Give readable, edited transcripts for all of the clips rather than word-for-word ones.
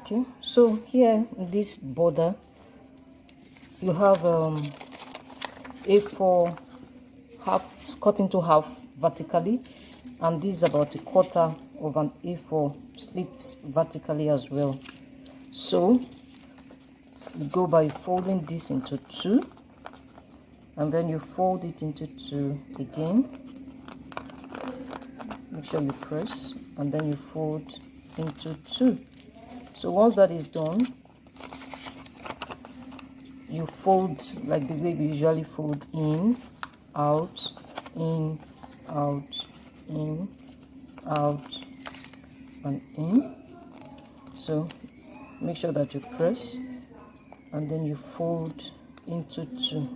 Okay, so here in this border you have A4 half cut into half vertically, and this is about a quarter of an A4 split vertically as well. So you go by folding this into two, and then you fold it into two again. Make sure you press, and then you fold into two. So once that is done, you fold like the way we usually fold: in, out, in, out, in, out, and in. So make sure that you press, and then you fold into two.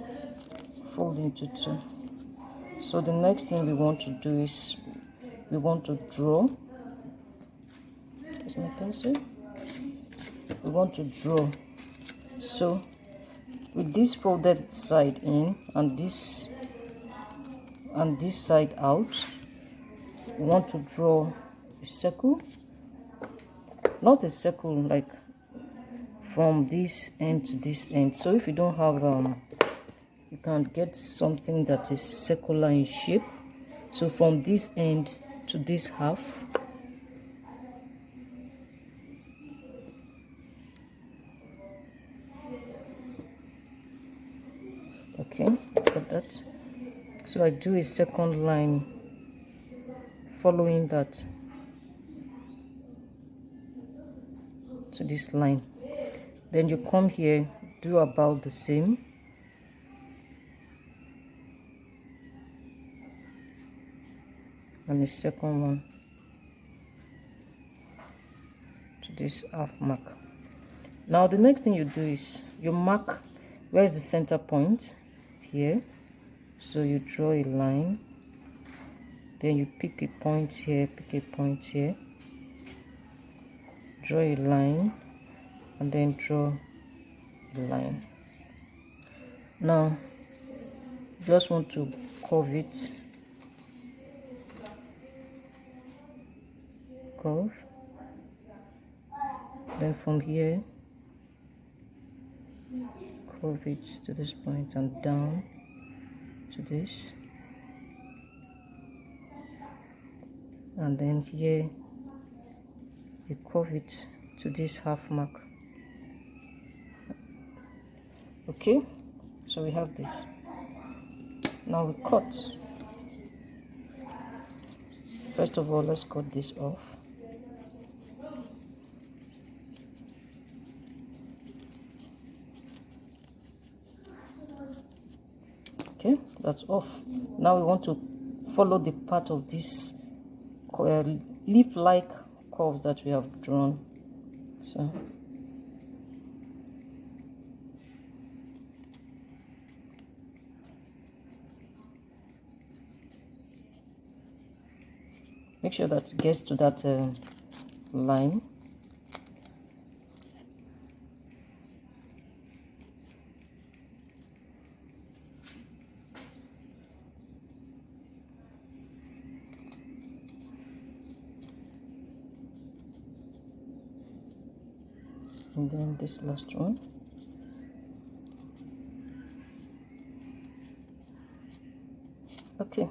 Fold into two. So the next thing we want to do is we want to draw. Here's my pencil. We want to draw. So with this folded side in and this side out, we want to draw a circle. Not a circle like from this end to this end. So if you don't have you can get something that is circular in shape. So from this end to this half, okay, look at that. So I do a second line following that to this line. Then you come here, do about the same. And the second one to this half mark. Now the next thing you do is you mark where is the center point here. So you draw a line, then you pick a point here, pick a point here, draw a line, and then draw the line. Now just want to curve it, curve, then from here curve it to this point and down to this, and then here you curve it to this half mark. Okay, so we have this. Now we cut. First of all, let's cut this off. Okay, that's off. Now we want to follow the part of this leaf-like curves that we have drawn. So make sure that it gets to that line. And then this last one. Okay,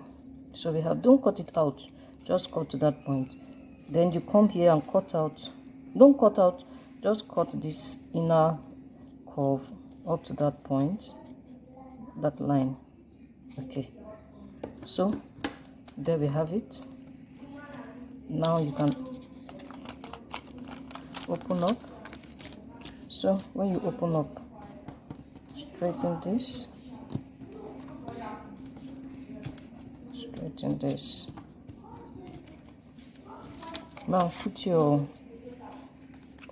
so we have, don't cut it out, just cut to that point. Then you come here and cut out, don't cut out, just cut this inner curve up to that point, that line. Okay, so there we have it. Now you can open up. So when you open up, straighten this, straighten this. Now put your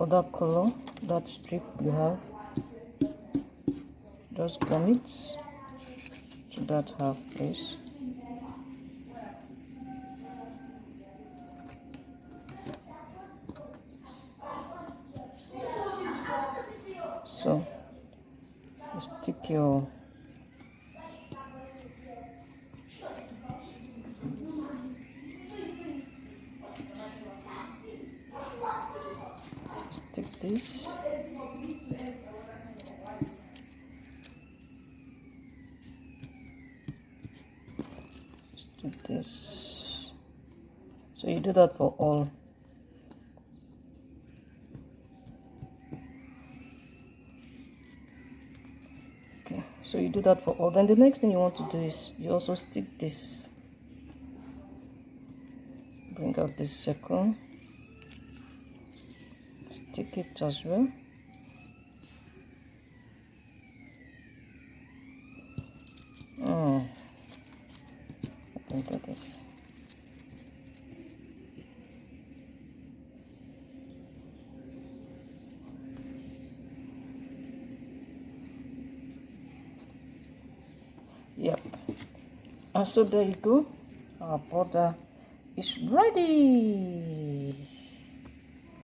other color, that strip you have, just gum it to that half place. So stick your this. Just do this. So you do that for all. Okay, so you do that for all. Then the next thing you want to do is you also stick this. Bring out this circle. Stick it as well. Into this. Yep. And so there you go. Our border is ready.